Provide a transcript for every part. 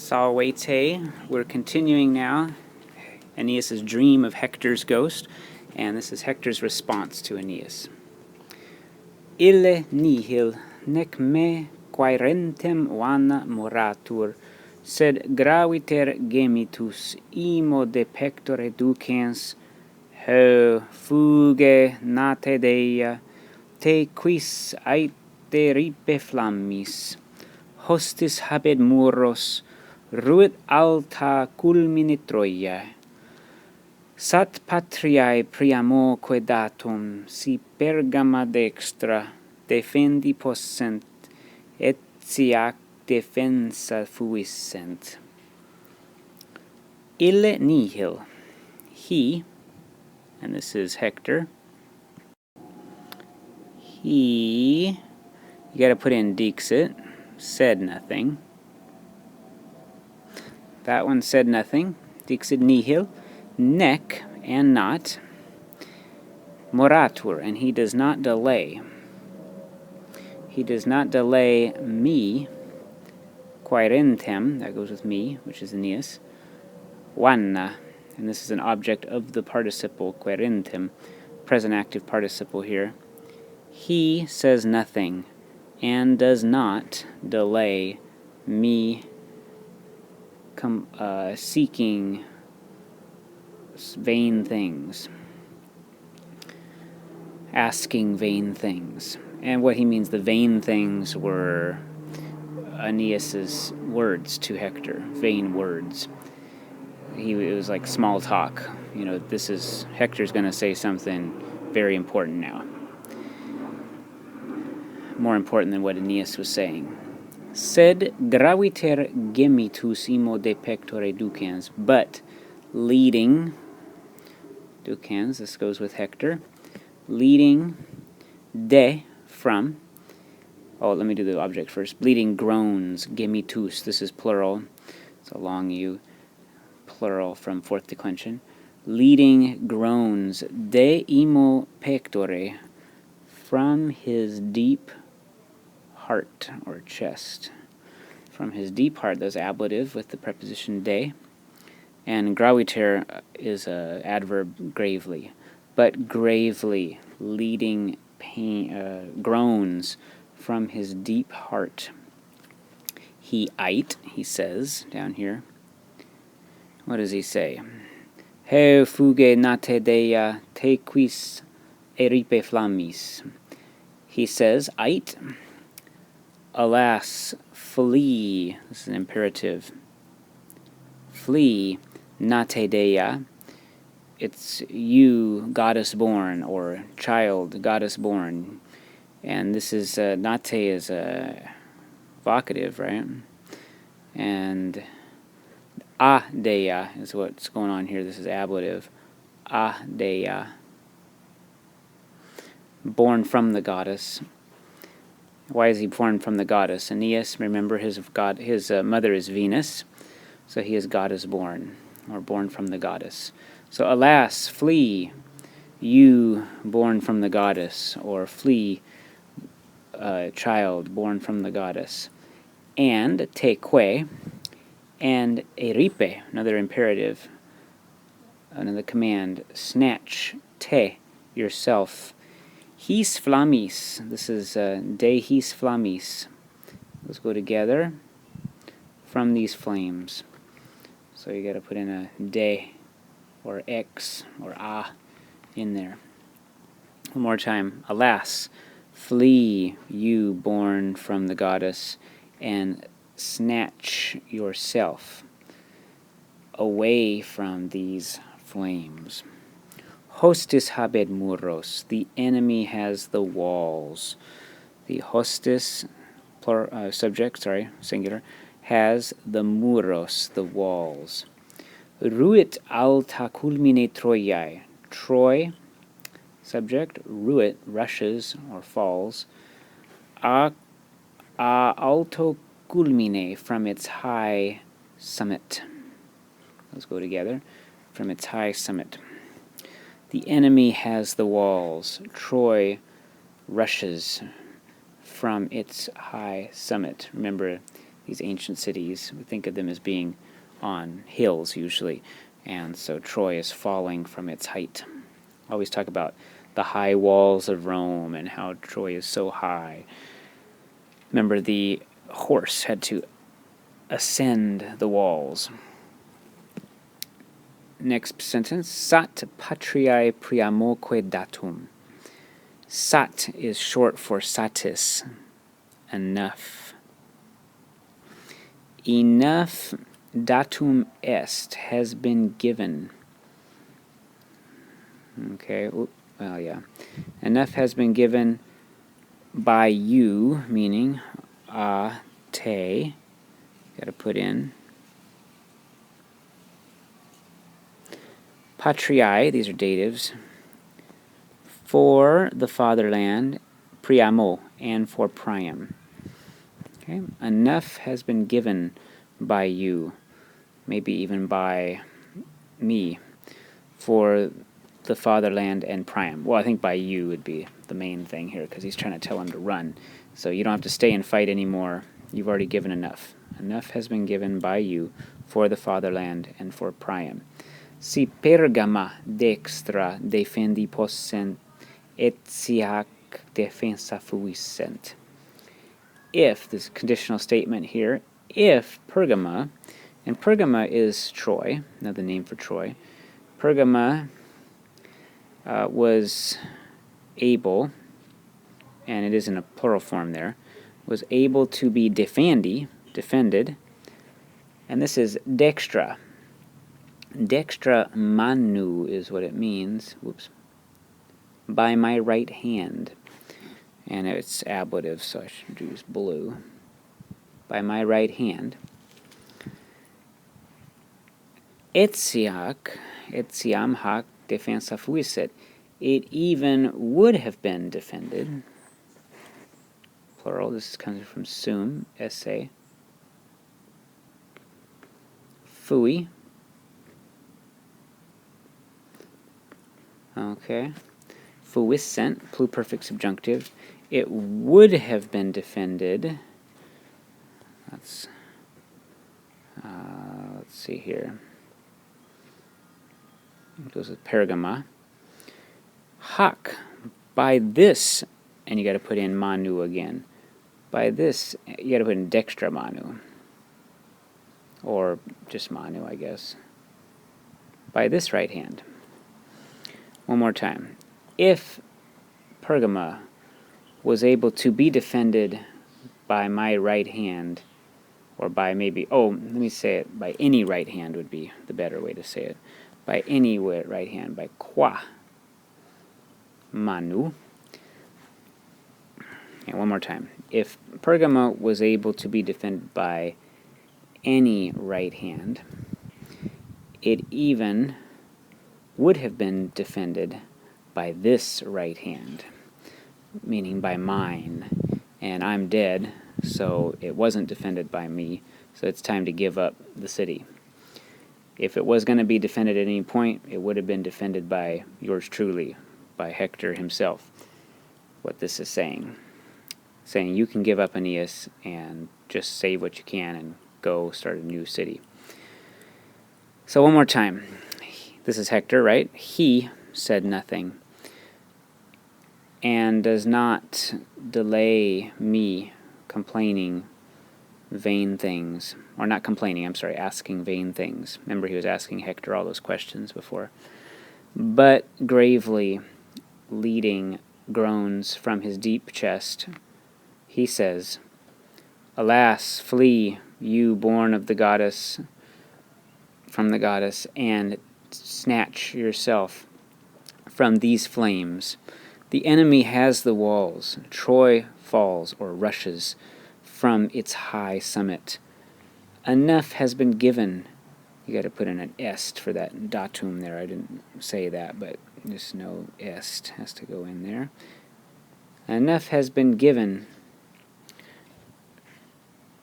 Salvete. We're continuing now Aeneas' dream of Hector's ghost, and this is Hector's response to Aeneas. Ille nihil nec me quaerentem vana moratur, sed graviter gemitus imo de pectore ducens, ho fuge nate deia, te quis aite ripe flammis, hostis habet muros, ruit alta culmine Troiae. Sat patriae priamoque datum, si Pergama dextra defendi possent, et si ac defensa fuissent. Ille nihil, he, and this is Hector, he, you gotta put in dixit, said nothing. That one said nothing. Dixit nihil, nec, and not, moratur, and he does not delay. He does not delay me, quaerentem, that goes with me, which is Aeneas, vanna, and this is an object of the participle quaerentem, present active participle here. He says nothing, and does not delay me seeking vain things, asking vain things. And what he means, the vain things were Aeneas's words to Hector, vain words. It was like small talk. You know, this is, Hector's going to say something very important now. More important than what Aeneas was saying. Sed graviter gemitus imo de pectore ducens, but leading, ducens, this goes with Hector, leading de, from, let me do the object first, bleeding groans, gemitus, this is plural, it's a long U, plural from fourth declension, leading groans de imo pectore, from his deep heart or chest. From his deep heart, that's ablative with the preposition de, and graviter is a adverb gravely, but gravely leading pain, groans from his deep heart. He says down here. What does he say? Heu fuge nate deia te quis eripe flammis. He says, alas, flee, this is an imperative, flee, nate deia, it's you, goddess-born, or child, goddess-born, and this is, nate is a vocative, right, and a deia is what's going on here, this is ablative, a deia, born from the goddess. Why is he born from the goddess? Aeneas, remember, his mother is Venus, so he is goddess-born, or born from the goddess. So, alas, flee, you born from the goddess, or flee, child born from the goddess. And te que, and eripe, another imperative, another command, snatch, te, yourself. His flammis, this is de his flammis. Let's go together, from these flames. So you got to put in a de, or x, or a in there. One more time. Alas, flee, you born from the goddess, and snatch yourself away from these flames. Hostis habet muros, the enemy has the walls. The hostis, singular, has the muros, the walls. Ruit alta culmine Troiae, Troy, subject, ruit, rushes or falls, a alto culmine, from its high summit. Let's go together, from its high summit. The enemy has the walls. Troy rushes from its high summit. Remember, these ancient cities. We think of them as being on hills usually, and so Troy is falling from its height. I always talk about the high walls of Rome and how Troy is so high. Remember, the horse had to ascend the walls. Next sentence, sat patriae priamoque datum. Sat is short for satis, enough. Enough datum est, has been given. Okay, well, yeah. Enough has been given by you, meaning te. Got to put in. Patriae, these are datives, for the fatherland, priamo, and for priam. Okay, enough has been given by you, maybe even by me, for the fatherland and priam. Well, I think by you would be the main thing here, because he's trying to tell him to run. So you don't have to stay and fight anymore. You've already given enough. Enough has been given by you for the fatherland and for priam. Si Pergama dextra defendi possent, et siac defensa fuissent. If, this conditional statement here, if Pergama, and Pergama is Troy, another name for Troy, Pergama was able, and it is in a plural form there, was able to be defended, and this is dextra. Dextra manu is what it means. Whoops. By my right hand. And it's ablative, so I should use blue. By my right hand. Etiam hac defensa fuisset. It even would have been defended. Plural. This comes from sum, esse. Fui. Okay. Fuissent, pluperfect subjunctive. It would have been defended. Let's see here. It goes with Pergama. Hac, by this, and you got to put in manu again. By this, you got to put in dextra manu. Or just manu, I guess. By this right hand. One more time. If Pergama was able to be defended by my right hand, or by maybe, let me say it, by any right hand would be the better way to say it. By any right hand, by qua manu. And one more time. If Pergama was able to be defended by any right hand, it even would have been defended by this right hand, meaning by mine. And I'm dead, so it wasn't defended by me, so it's time to give up the city. If it was going to be defended at any point, it would have been defended by yours truly, by Hector himself. What this is saying. Saying you can give up Aeneas and just save what you can and go start a new city. So one more time. This is Hector, right? He said nothing and does not delay me complaining vain things. Or not complaining, I'm sorry, asking vain things. Remember, he was asking Hector all those questions before. But gravely leading groans from his deep chest, he says, Alas, flee, you born of the goddess, from the goddess, and snatch yourself from these flames. The enemy has the walls. Troy falls or rushes from its high summit. Enough has been given. You got to put in an est for that datum there. I didn't say that, but just know est has to go in there. Enough has been given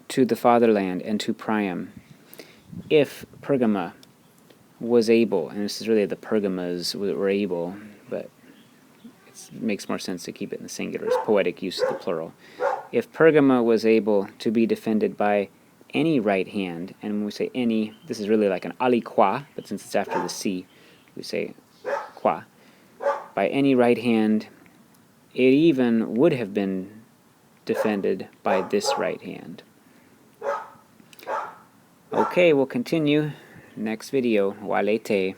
to the fatherland and to Priam. If Pergama was able, and this is really the Pergamas were able, but it makes more sense to keep it in the singular. It's poetic use of the plural. If Pergama was able to be defended by any right hand, and when we say any, this is really like an aliqua, but since it's after the C, we say qua. By any right hand, it even would have been defended by this right hand. Okay, we'll continue next video. Walete.